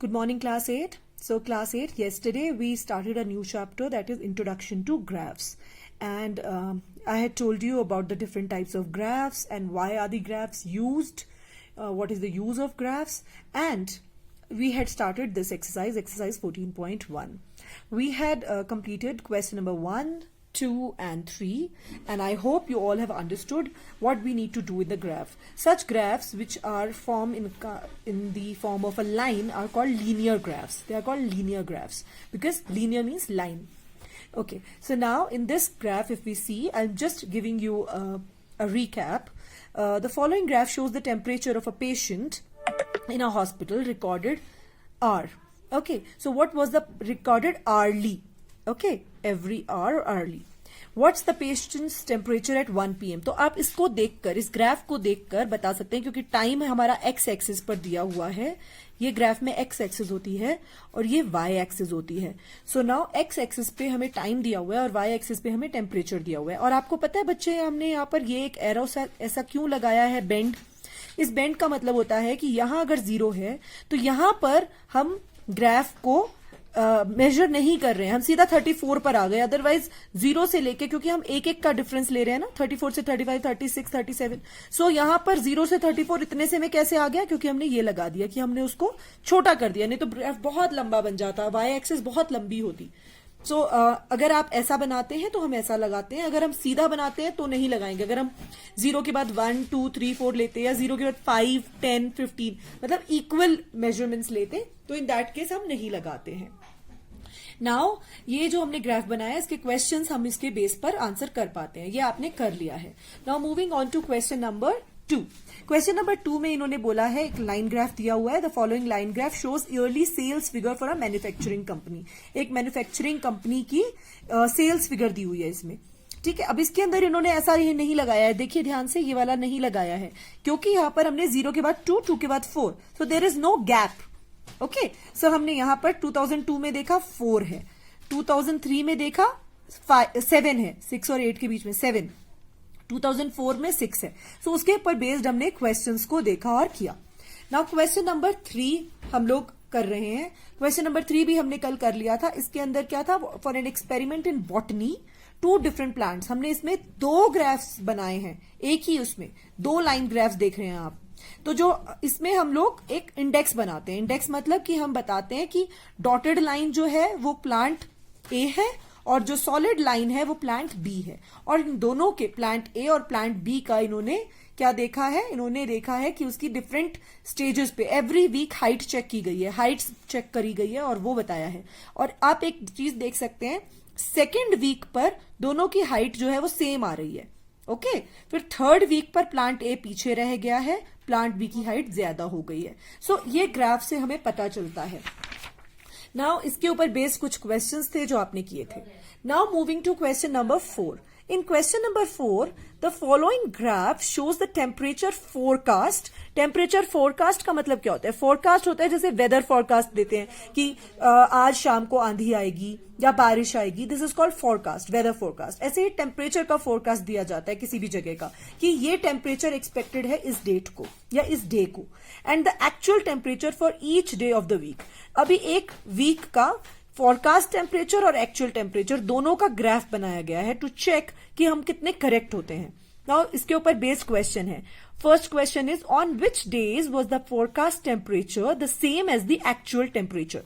Good morning, class 8. So, class 8, yesterday we started a new chapter, that is Introduction to Graphs. And I had told you about the different types of graphs and why are the graphs used, what is the use of graphs, and we had started this exercise 14.1. We had completed question number 1, 2 and 3, and I hope you all have understood what we need to do with the graph. Such graphs which are formed in the form of a line are called linear graphs. They are called linear graphs because linear means line. Okay, so now in this graph, if we see, I'm just giving you a recap. The following graph shows the temperature of a patient in a hospital recorded R. Okay, so what was the recorded hourly? Okay, every hour hourly. What's the patient's temperature at 1 PM? तो आप इसको देखकर, इस graph को देखकर बता सकते हैं, क्योंकि टाइम हमारा एक्स एक्सिस पर दिया हुआ है. ये ग्राफ में एक्स एक्सिस होती है और ये वाई एक्सिस होती है. सो नाउ एक्स एक्सिस पे हमें टाइम दिया हुआ है और वाई एक्सिस पे हमें टेम्परेचर दिया हुआ है. और आपको पता है बच्चे, हमने यहाँ पर ये एक एरो ऐसा क्यों लगाया है, बेंड. इस बेंड का मतलब होता है कि यहाँ अगर 0 है तो यहाँ पर हम ग्राफ को मेजर नहीं कर रहे हैं, हम सीधा 34 पर आ गए. अदरवाइज 0 से लेके, क्योंकि हम एक एक का डिफरेंस ले रहे हैं ना, 34 से 35, 36, 37. सो यहां पर 0 से 34 इतने से में कैसे आ गया? क्योंकि हमने ये लगा दिया कि हमने उसको छोटा कर दिया, नहीं तो ग्राफ बहुत लंबा बन जाता, वाई एक्सिस बहुत लंबी होती. सो अगर आप ऐसा बनाते हैं तो हम ऐसा लगाते हैं, अगर हम सीधा बनाते हैं तो नहीं लगाएंगे. अगर हम 0 के बाद 1, 2, 3, 4 लेते हैं या 0 के बाद 5, 10, 15 मतलब इक्वल मेजरमेंट्स लेते तो इन दैट केस हम नहीं लगाते हैं. नाउ ये जो हमने ग्राफ बनाया है, इसके क्वेश्चंस हम इसके बेस पर आंसर कर पाते हैं. ये आपने कर लिया है. Now moving on to question number 2. Question number 2 में इन्होंने बोला है, एक लाइन ग्राफ दिया हुआ है. The following line graph shows yearly sales figure for a manufacturing company. एक मैन्युफैक्चरिंग कंपनी की सेल्स फिगर दी हुई है इसमें. ठीक है, अब इसके अंदर इन्होंने ऐसा ही नहीं लगाया है. देखिए ध्यान से, ये वाला नहीं लगाया है क्योंकि यहां पर हमने 0 के बाद 2, 2 के बाद 4, so there is no gap. Okay, so हमने यहां पर 2002 में देखा 4 है, 2003 में देखा 7 है, 6 और 8 के बीच में 7, 2004 में 6 है. सो उसके ऊपर बेस्ड हमने क्वेश्चंस को देखा और किया. नाउ क्वेश्चन नंबर 3 हम लोग कर रहे हैं. क्वेश्चन नंबर 3 भी हमने कल कर लिया था. इसके अंदर क्या था? For an experiment in botany 2 different plants. हमने इसमें 2 ग्राफ्स बनाए हैं, एक ही उसमें 2 लाइन ग्राफ्स देख रहे हैं आप. तो जो इसमें हम लोग एक इंडेक्स बनाते हैं. इंडेक्स मतलब कि हम बताते हैं कि डॉटेड लाइन जो है वो प्लांट ए है और जो सॉलिड लाइन है वो प्लांट बी है. और इन दोनों के, प्लांट ए और प्लांट बी का, इन्होंने क्या देखा है? इन्होंने देखा है कि उसकी डिफरेंट स्टेजेस पे एवरी वीक हाइट चेक की गई है, हाइट्स चेक करी गई है और वो बताया है. और आप एक चीज देख सकते हैं, सेकेंड वीक पर दोनों की हाइट जो है वो सेम आ रही है. ओके, फिर थर्ड वीक पर प्लांट ए पीछे रह गया है, प्लांट बी की हाइट ज्यादा हो गई है. सो ये ग्राफ से हमें पता चलता है. नाउ इसके ऊपर बेस कुछ क्वेश्चंस थे जो आपने किए थे. Now moving to question number 4. In question number 4, the following graph shows the temperature forecast. Temperature forecast का मतलब क्या होता है? Forecast होता है जैसे weather forecast देते हैं कि आज शाम को आंधी आएगी या बारिश आएगी. This is called forecast, weather forecast. ऐसे ही temperature का forecast दिया जाता है किसी भी जगह का कि ये temperature expected है इस date को या इस day को. And the actual temperature for each day of the week. अभी एक week का फोरकास्ट टेम्परेचर और एक्चुअल टेम्परेचर दोनों का ग्राफ बनाया गया है टू चेक कि हम कितने करेक्ट होते हैं. नाउ इसके ऊपर बेस्ड क्वेश्चन है. First question is, on which days was the forecast temperature the same as the actual temperature.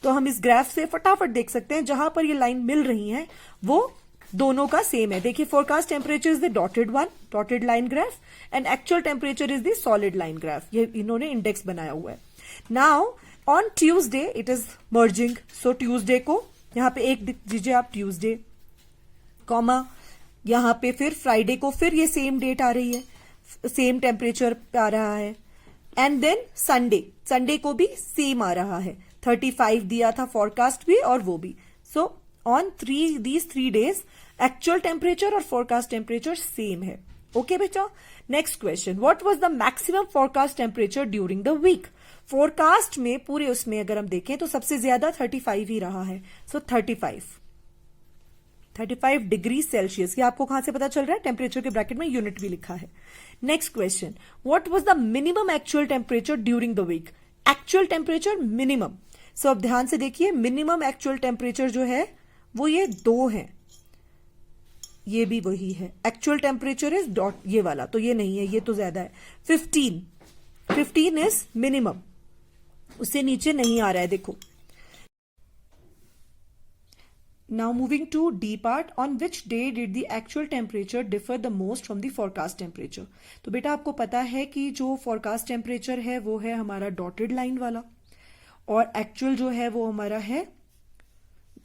तो हम इस ग्राफ से फटाफट देख सकते हैं, जहां पर ये लाइन मिल रही है वो दोनों का सेम है. देखिए, forecast temperature is the dotted one, dotted line graph, and actual temperature is the solid line graph. ये इन्होंने इंडेक्स बनाया हुआ है. Now on Tuesday it is merging. So Tuesday को यहां पे एक दीजिए आप, ट्यूजडे कॉमा, यहां पे फिर फ्राइडे को फिर ये सेम डेट आ रही है, सेम टेम्परेचर पे आ रहा है. एंड देन संडे, संडे को भी सेम आ रहा है, 35 दिया था फोरकास्ट भी और वो भी. So on these 3 days actual temperature और फोरकास्ट टेम्परेचर सेम है. ओके बेटा, next question, what was the maximum forecast temperature during the week. Forecast में पूरे उसमें अगर हम देखें तो सबसे ज्यादा 35 ही रहा है. सो 35 डिग्री सेल्सियस. ये आपको कहां से पता चल रहा है? टेम्परेचर के ब्रैकेट में यूनिट भी लिखा है. Next question, what was the minimum actual temperature during the week. Actual temperature minimum. So अब ध्यान से देखिए, मिनिमम एक्चुअल टेम्परेचर जो है वो ये 2 है, ये भी वही है। एक्चुअल टेम्परेचर इज डॉट ये वाला, तो ये नहीं है, ये तो ज्यादा है। 15 इज मिनिमम, उससे नीचे नहीं आ रहा है, देखो। Now moving to the part, on which day did the actual temperature differ the most from the forecast temperature. तो बेटा आपको पता है कि जो फोरकास्ट टेम्परेचर है वो है हमारा डॉटेड लाइन वाला, और एक्चुअल जो है वो हमारा है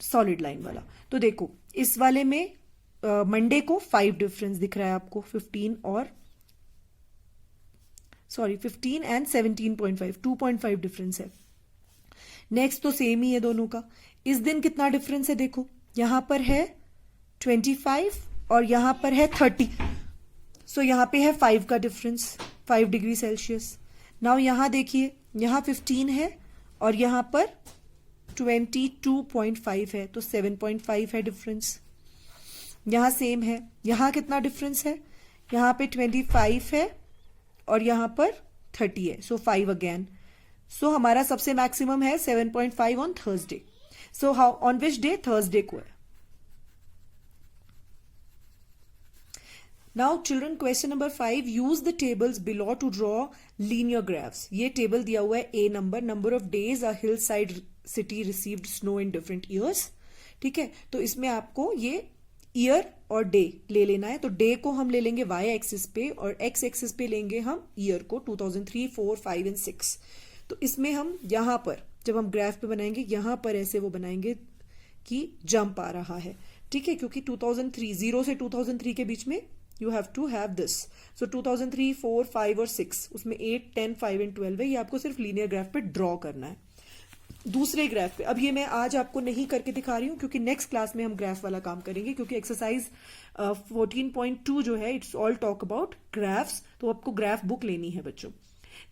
सॉलिड लाइन वाला। तो देखो इस वाले में मंडे को 5 डिफरेंस दिख रहा है आपको, 15 एंड 17.5, 2.5 डिफरेंस है। नेक्स्ट तो सेम ही है दोनों का। इस दिन कितना डिफरेंस है, देखो यहां पर है 25 और यहां पर है 30, सो यहां पे है 5 का डिफरेंस, 5 डिग्री सेल्सियस। नाउ यहां देखिए, यहां 15 है और यहां पर 22.5 है, तो 7.5 है डिफरेंस। यहां सेम है, यहां कितना डिफरेंस है, यहां पे 25 है और यहां पर 30 है, सो 5 अगेन। सो हमारा सबसे मैक्सिमम है 7.5 on Thursday. So how on which day, Thursday को है। Now children, question number 5, use the tables below to draw linear graphs. ये टेबल दिया हुआ है, a number of days a hill side city received snow in different years. ठीक है, तो इसमें आपको ये ईयर और डे ले लेना है। तो डे को हम ले लेंगे वाई एक्सिस पे और एक्स एक्सिस पे लेंगे हम ईयर को, 2003, 4, 5 एंड 6। तो इसमें हम यहां पर जब हम ग्राफ पे बनाएंगे, यहां पर ऐसे वो बनाएंगे कि जंप आ रहा है। ठीक है, क्योंकि 2003 0 से 2003 के बीच में you have to have this. So 2003, 4, 5 और 6, उसमें 8, 10, 5 एंड 12 है। ये आपको सिर्फ लीनियर ग्राफ पे ड्रॉ करना है। दूसरे ग्राफ पे, अब ये मैं आज आपको नहीं करके दिखा रही हूं क्योंकि नेक्स्ट क्लास में हम ग्राफ वाला काम करेंगे, क्योंकि एक्सरसाइज 14.2 जो है it's all talk about graphs, तो आपको ग्राफ बुक लेनी है बच्चों।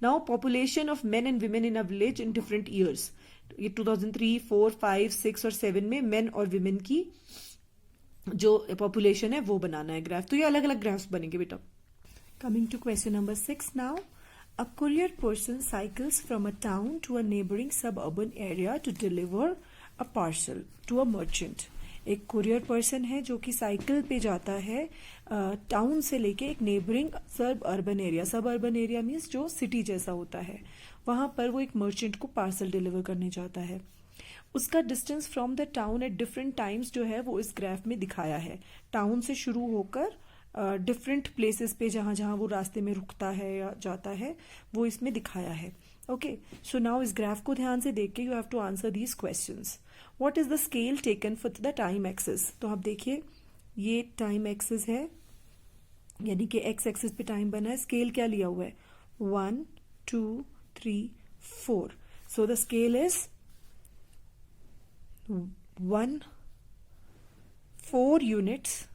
Now population of main and women in a village in different years. ये 2003, 4, 5, 6 और 7 में मेन और विमेन की जो पॉपुलेशन है वो बनाना है ग्राफ। तो ये अलग अलग ग्राफ्स बनेंगे बेटा। Coming to question number 6 now, a courier person cycles from a town to a neighboring suburban area to deliver a parcel to a merchant. एक कुरियर पर्सन है जो कि साइकिल पे जाता है टाउन से लेके एक नेबरिंग सब अर्बन एरिया मीन्स जो सिटी जैसा होता है, वहां पर वो एक मर्चेंट को पार्सल डिलीवर करने जाता है। उसका distance from the town at different times जो है वो इस ग्राफ में दिखाया है। टाउन से शुरू होकर डिफरेंट प्लेसेस पे जहां जहां वो रास्ते में रुकता है या जाता है वो इसमें दिखाया है। ओके, सो नाउ इस ग्राफ को ध्यान से देख के you have to answer these questions. What is the scale taken for the time axis. तो आप देखिए ये टाइम एक्सिस है, यानी कि एक्स एक्सिस पे टाइम बना है। स्केल क्या लिया हुआ है, 1, 2, 3, 4। So the scale is 4 units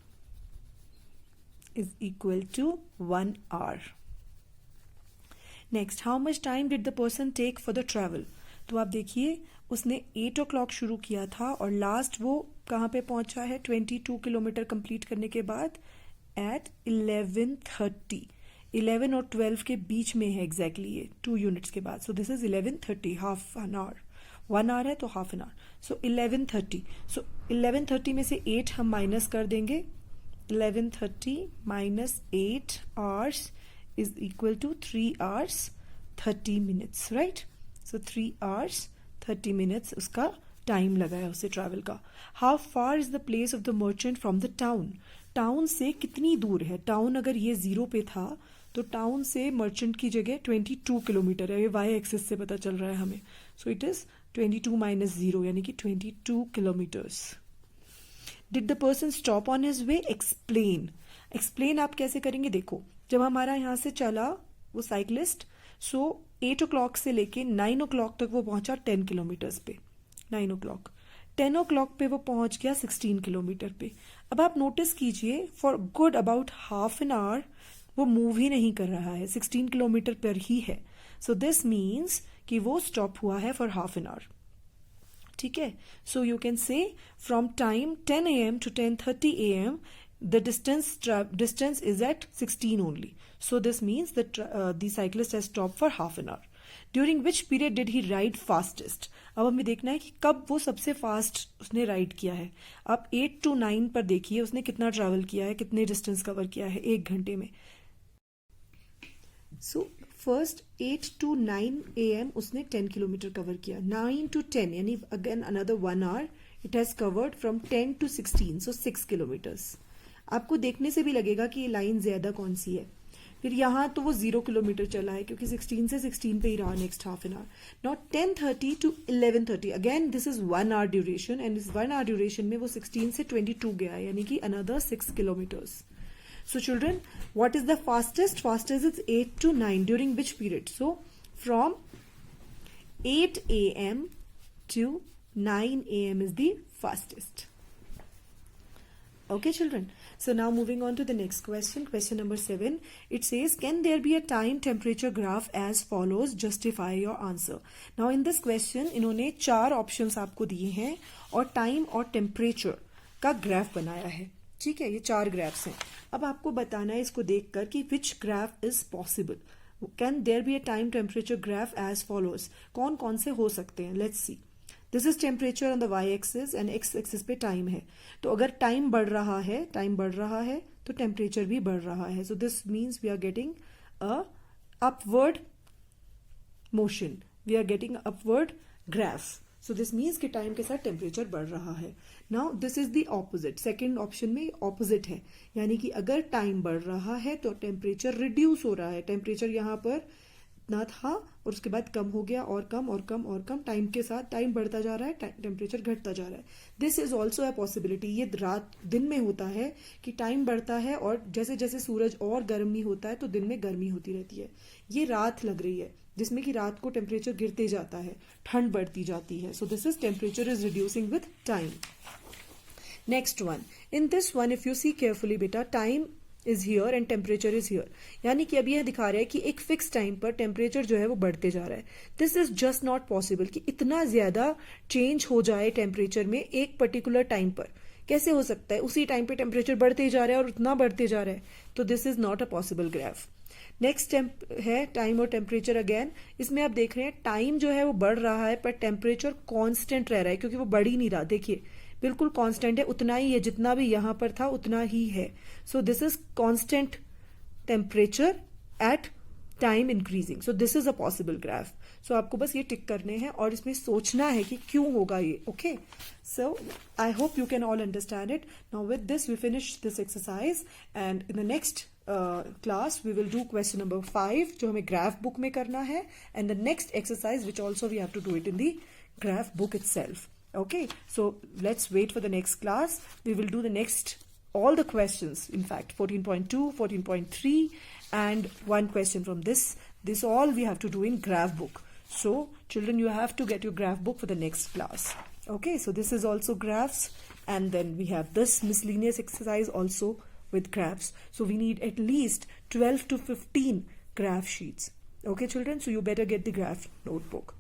is equal to 1 hour. Next, how much time did the person take for the travel? तो आप देखिए उसने 8 o'clock शुरू किया था और लास्ट वो कहाँ पे पहुंचा है, 22 किलोमीटर कंप्लीट करने के बाद एट 11:30। 11 और 12 के बीच में है एग्जैक्टली ये 2 यूनिट्स के बाद। So this is 11:30, half an hour. 1 hour है तो half an hour. So 11:30। So 11:30 में से 8 हम माइनस कर देंगे। 11:30 minus 8 hours is equal to 3 hours 30 minutes, right? So 3 hours 30 minutes उसका टाइम लगा है उसे ट्रैवल का। How far is the place of the merchant from the town? Town से कितनी दूर है। टाउन अगर ये 0 पे था तो टाउन से मर्चेंट की जगह 22 किलोमीटर है। ये वाई एक्सिस से पता चल रहा है हमें। सो इट इज 22 minus 0 यानी कि 22 kilometres. Did the person stop on his way, explain. Explain आप कैसे करेंगे, देखो जब हमारा यहाँ से चला वो साइकिलिस्ट, सो 8 o'clock से लेके 9 o'clock तक वो पहुंचा 10 किलोमीटर्स पे। 9 o'clock 10 o'clock पे वो पहुंच गया 16 किलोमीटर पे। अब आप नोटिस कीजिए for good about half an our वो मूव ही नहीं कर रहा है, 16 किलोमीटर पर ही है। सो दिस मीन्स कि वो स्टॉप हुआ है फॉर हाफ एन आवर। ठीक है, so you can say from time 10 AM to 10:30 AM the distance is at 16 only. So this means that the cyclist has stopped for half an hour. During which period did he ride fastest. अब हमें देखना है कि कब वो सबसे fast उसने ride किया है। आप 8 to 9 पर देखिए उसने कितना ट्रैवल किया है, कितने डिस्टेंस कवर किया है 1 घंटे में। सो फर्स्ट 8 to 9 AM उसने 10 किलोमीटर कवर किया। 9 to 10 यानी again another 1 hour it has covered from 10 to 16, so 6 kilometres. आपको देखने से भी लगेगा कि ये लाइन ज्यादा कौन सी है। फिर यहाँ तो वो 0 किलोमीटर चला है क्योंकि 16 से 16 पे ही रहा next half an our. Not 10:30 to 11:30 again this is 1 hour duration, and इस 1 hour ड्यूरेशन में वो 16 से 22 गया है, यानी कि another 6 kilometres. So children, what is the fastest? Fastest is 8 to 9 during which period? So from 8 AM to 9 AM is the fastest. Okay children. So now moving on to the next question. Question number 7. It says, can there be a time temperature graph as follows? Justify your answer. Now in this question, इन्होंने 4 options आपको दिए हैं और time और temperature का graph बनाया है। ठीक है, ये 4 ग्राफ्स हैं। अब आपको बताना है इसको देखकर कि which graph is possible. Can there be a time temperature graph as follows. कौन कौन से हो सकते हैं, let's see. This is temperature on the Y axis and X axis पे टाइम है। तो अगर टाइम बढ़ रहा है तो टेम्परेचर भी बढ़ रहा है। So this means we are getting a upward motion, we are getting upward graph. So this means कि टाइम के साथ टेम्परेचर बढ़ रहा है। Now this is the opposite, second option में ऑपोजिट है, यानी कि अगर टाइम बढ़ रहा है तो टेम्परेचर रिड्यूस हो रहा है। टेम्परेचर यहाँ पर इतना था और उसके बाद कम हो गया और कम और कम और कम। टाइम के साथ टाइम बढ़ता जा रहा है, टेम्परेचर घटता जा रहा है। This is also a possibility. ये रात दिन में होता है कि टाइम बढ़ता है और जैसे जैसे सूरज और गर्मी होता है तो दिन में गर्मी होती रहती है। ये रात लग रही है जिसमें कि रात को टेम्परेचर गिरते जाता है, ठंड बढ़ती जाती है। So this is temperature is reducing with time. Next one, in this one if you see carefully बेटा, time is here and temperature is here, यानी कि अब यह दिखा रहा है कि एक फिक्स टाइम पर टेम्परेचर जो है वो बढ़ते जा रहा है। This is just not possible कि इतना ज्यादा चेंज हो जाए टेम्परेचर में एक पर्टिकुलर टाइम पर। कैसे हो सकता है, उसी टाइम पे टेम्परेचर बढ़ते जा रहा है और उतना बढ़ते जा रहा है। तो this is not a possible graph. Next है टाइम और टेम्परेचर अगेन। इसमें आप देख रहे हैं टाइम जो है वो बढ़ रहा है पर टेम्परेचर कांस्टेंट रह रहा है क्योंकि वो बढ़ ही नहीं रहा। देखिए बिल्कुल कांस्टेंट है, उतना ही है, जितना भी यहां पर था उतना ही है। So this is constant temperature at time increasing. So this is a possible graph. So आपको बस ये टिक करने हैं और इसमें सोचना है कि क्यों होगा ये। Okay, so I hope you can all understand it. Now with this we finish this exercise and in the next class we will do question number 5 जो हमें ग्राफ बुक में करना है, and the next exercise which also we have to do it in the graph book itself. Okay, so let's wait for the next class. We will do the next all the questions, in fact 14.2, 14.3 and one question from this all we have to do in graph book. So children, you have to get your graph book for the next class. Okay, so this is also graphs, and then we have this miscellaneous exercise also with graphs. So we need at least 12 to 15 graph sheets. Okay children, so you better get the graph notebook.